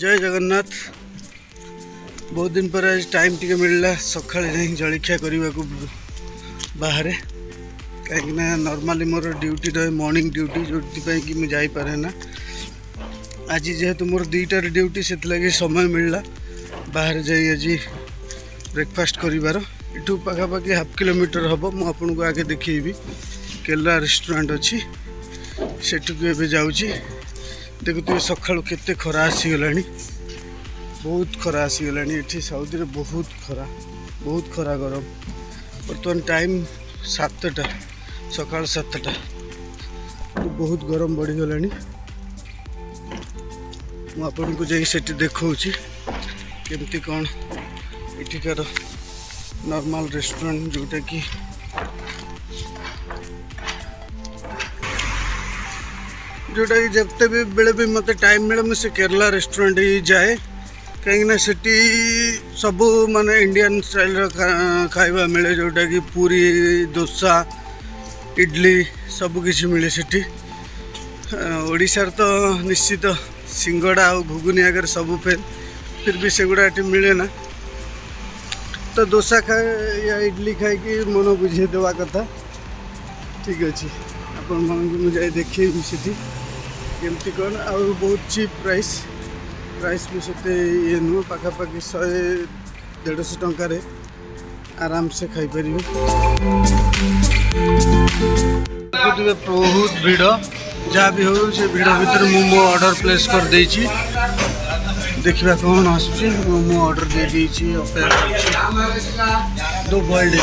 जय जगन्नाथ। बहुत दिन पर आज टाइम टी मिलला सकाଳେ नहीं जलखिया करने को बाहर कहीं नॉर्मली मोर ड्यूटी रहे मॉर्निंग ड्यूटी जो कि मुझे जापे ना। आज जेहेतु मोर 2टार ड्यूटी से लगे समय मिलला बाहर जाई आज ब्रेकफास्ट करिवार। इठू पाखापाखि हाफ किलोमीटर हम मुझे को आगे देखी केरला रेस्टोरेंट अच्छी सेठू एवं जाऊँगी। देखुए सका केते खरा आसीगला बहुत खरा आसीगला ये साउदी रे बहुत खरा गरम। बर्तमान टाइम 7टा सका 7टा तो बहुत गरम बढ़ीगला। मुझे को जाई सेठी देखौछि केमती कौन इठिकार नॉर्मल रेस्टोरेंट जोटा कि जोटा कि जब भी बेले भी मत टाइम मिले मुझे केरला रेस्टोरेंट ही जाए कहीं सेठी सबू माने इंडियन स्टाइल खाइबा मिले जोटा कि पूरी डोसा इडली सब किसी मिले सेठी। ओडिशार तो निश्चित सिंगड़ा और घुगुनी आगे सब फेल फिर भी सेगुड़ा ये मिले ना। तो डोसा खाए या इडली खाई मन बुझे देवा कथा ठीक अच्छे। आपण मन मुझे देखे सीटी केमती कौन आ बहुत चीप प्राइस भी सोते ये नुह पाखापाखि 100-150 टंकार आराम से खाईपर। बहुत भिड़ जहाँ भी हो से भिड़ भर मो ऑर्डर प्लेस कर देछि। देखा कौन आसुची मो ऑर्डर दे देछि। दो boiled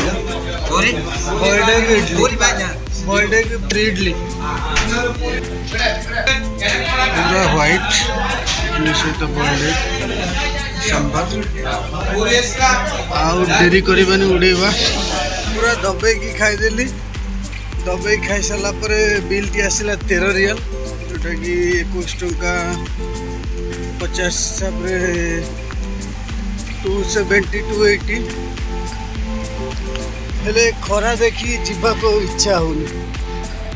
boiled egg free idli पूरा व्हाइट इडली सहित बॉइल्ड एग सांबर आउ डेरी करबानी उड़ेवा पूरा दबेकी खाईदेली। दबे खाई सारा बिल टी आसला 13 रियल जोटा कि 21 टंका 50 हिसाब से 270 280 हेले खरा देखी जीवा को इच्छा होनी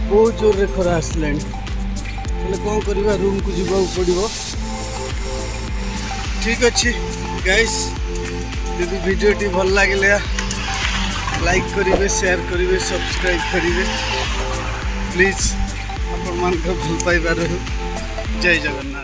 बहुत जोर रे खरा आसला कौन करवा रूम को जीवा पड़ो। ठीक अच्छे गाइस यदि वीडियो टी भल लगे लाइक करेंगे शेयर करेंगे सब्सक्राइब करेंगे प्लीज आपण मान भल पाइबार। जय जगन्नाथ।